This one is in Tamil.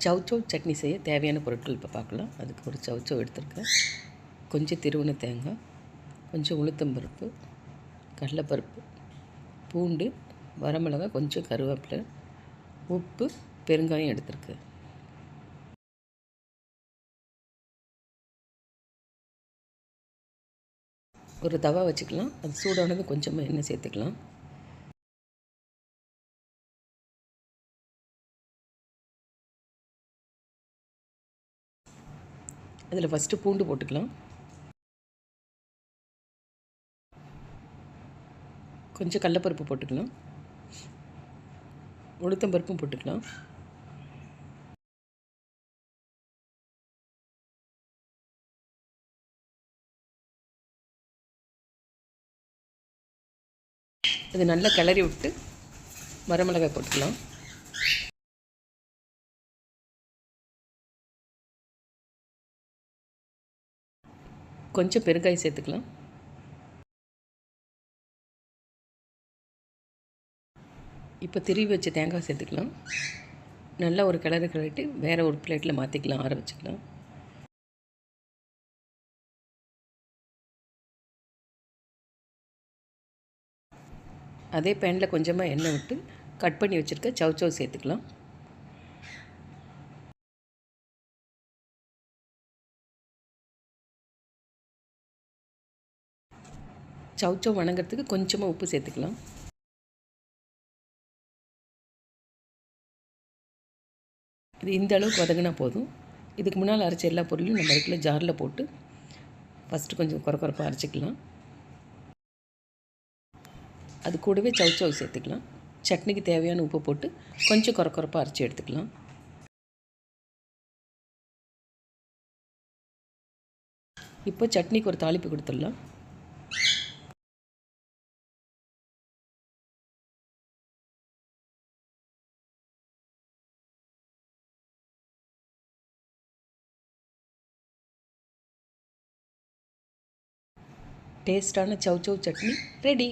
சவ் சவ் சட்னி செய்ய தேவையான பொருட்கள் இப்போ பார்க்கலாம். அதுக்கு ஒரு சவ் சவ் எடுத்துருக்கேன், கொஞ்சம் திருவண்ண தேங்காய், கொஞ்சம் உளுத்தம்பருப்பு, கடலைப்பருப்பு, பூண்டு, வரமிளகாய், கொஞ்சம் கருவேப்பிலை, உப்பு, பெருங்காயம் எடுத்துருக்கேன். ஒரு தவா வச்சுக்கலாம். அது சூடானது கொஞ்சமாக எண்ணெய் சேர்த்துக்கலாம். அதில் ஃபஸ்ட்டு பூண்டு போட்டுக்கலாம். கொஞ்சம் கடலைப்பருப்பு போட்டுக்கலாம். உளுத்தம்பருப்பும் போட்டுக்கலாம். இது நல்லா கிளறி விட்டு வரமிளகாய் போட்டுக்கலாம். கொஞ்சம் பெருங்காயம் சேர்த்துக்கலாம். இப்போ திருவி வச்ச தேங்காய் சேர்த்துக்கலாம். நல்லா ஒரு கிளறிட்டு வேறு ஒரு பிளேட்டில் மாற்றிக்கலாம், ஆற வச்சுக்கலாம். அதே பேனில் கொஞ்சமாக எண்ணெய் விட்டு கட் பண்ணி வச்சுருக்க சவ் சவ் சேர்த்துக்கலாம். சவ் சவ் வணங்கிறதுக்கு கொஞ்சமாக உப்பு சேர்த்துக்கலாம். இது இந்த அளவுக்கு வதங்கினா போதும். இதுக்கு முன்னால் அரைச்ச எல்லா பொருளையும் நம்ம இருக்கிற ஜாரில் போட்டு ஃபஸ்ட்டு கொஞ்சம் குறப்பாக அரைச்சிக்கலாம். அது கூடவே சவ் சவ் சேர்த்துக்கலாம். சட்னிக்கு தேவையான உப்பு போட்டு கொஞ்சம் குறப்பாக அரைச்சி எடுத்துக்கலாம். இப்போ சட்னிக்கு ஒரு தாளிப்பு கொடுத்துடலாம். டேஸ்டான சவ் சவ் சட்னி ரெடி.